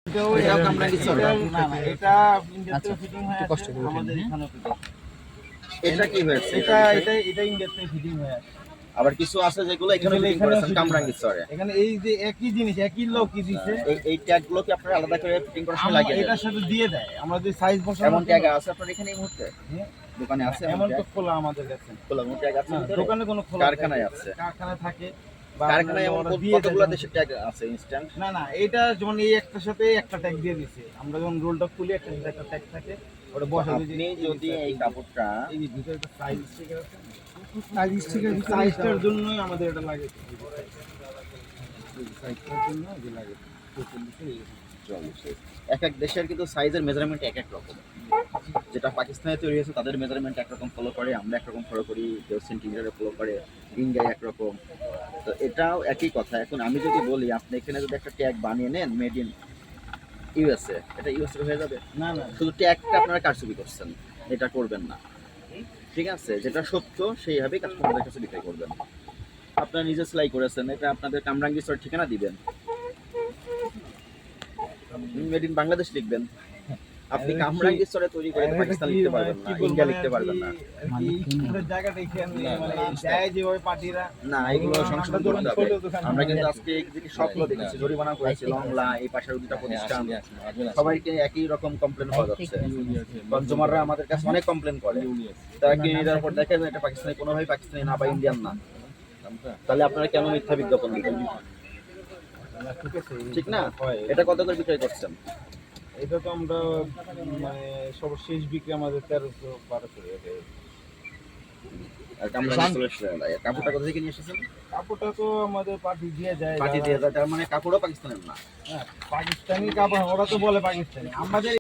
এটাও কামরাঙ্গি চড়। না না, এটা ইন্ডিয়াতে ফিটিং হয়ে আছে আমাদের এখানে ফিটিং। এটা কি হয়েছে? এটা ইন্ডিয়াতে ফিটিং হয়ে আছে। আবার কিছু আছে যেগুলো এখানে ফিটিং করেছেন কামরাঙ্গি চড়ে। এখানে এই যে একই জিনিস একই লোকই দিছে। এই ট্যাগগুলো কি আপনারা আলাদা করে ফিটিং করার সময় লাগিয়ে দেন? এটার সাথে দিয়ে দেয়। আমরা যে সাইজ বসানো এমন ট্যাগ আছে আপনার এখানে এই মুহূর্তে? দোকানে আছে এমন তো খোলা আমাদের কাছে। খোলা এমন ট্যাগ আছে ভিতরে? দোকানে কোনো খোলা কারখানায় আছে। কারখানায় থাকে। কারখানায় এমন কতগুলো দেশের ট্যাগ আছে ইনস্ট্যান্ট? না না, এটা যেমন এই একটার সাথে একটা ট্যাগ দিয়ে দিছে। আমরা যখন রোলটা খুলি একটা ট্যাগ থাকে। ওটা বসা আপনি যদি এই কাপড়টা এই যে ভিতরে একটা সাইজ স্টিকার আছে। সাইজটার জন্যই আমাদের এটা লাগে। সাইজটার জন্য যে লাগে। এক এক দেশের কিন্তু সাইজের মেজারমেন্ট এক এক রকম। যেটা পাকিস্তানে তৈরি হয়েছে তাদের মেজারমেন্ট একরকম ফলো করে, আমরা একরকম ফলো করি, কেউ সেন্টিমিটারে ফলো করে, ইন্ডিয়ায় একরকম। তো এটাও একই কথা। এখন আমি যদি বলি আপনি এখানে যদি একটা ট্যাগ বানিয়ে নেন মেড ইন ইউএসএ, এটা ইউএসএ হয়ে যাবে? না না, শুধু ট্যাগটা আপনারা কারচুপি করছেন, এটা করবেন না। ঠিক আছে, যেটা সত্য সেইভাবেই কাস্টমারদের কাছে বিক্রি করবেন। আপনারা নিজে সেলাই করেছেন, এটা আপনাদের কামরাঙ্গি স্টোর ঠিকানা দিবেন, মেড ইন বাংলাদেশ লিখবেন। আপনি কামরাঙ্গি স্টোরে তৈরি করে পাকিস্তান লিখতে পারবেন না, ইন্ডিয়া লিখতে পারবেন না। জায়গাটা এখানে মানে যায় যেভাবে পার্টিরা না, এগুলো সংশোধন করতে হবে। আমরা কিন্তু আজকে এদিকে সবগুলো দেখেছি, জরিমানা করেছি, লংলা এই পাশের দুটা প্রতিষ্ঠান সবাইকে একই রকম কমপ্লেন পাওয়া যাচ্ছে। কনজিউমাররা আমাদের কাছে অনেক কমপ্লেন করে, তারা কিনে নেওয়ার পর দেখেন এটা পাকিস্তানি, কোনোভাবেই পাকিস্তানি না বা ইন্ডিয়ান না। তাহলে আপনারা কেন মিথ্যা বিজ্ঞাপন দিবেন? ঠিক না? এটা কত করে বিক্রয় করছেন? এটা তো আমরা মানে সর্বশেষ বিক্রি আমাদের 1300-1200 টাকা। আর কামরাঙ্গি চলে এসেছে, কাপড়টা কোথা থেকে নিয়ে এসেছেন? কাপড়টা তো আমাদের পার্টি দিয়ে যায়। পার্টি দিয়ে যায়, তার মানে কাপড়ও পাকিস্তানের না। হ্যাঁ, পাকিস্তানি কাপড়, ওরা তো বলে পাকিস্তানি। আমাদের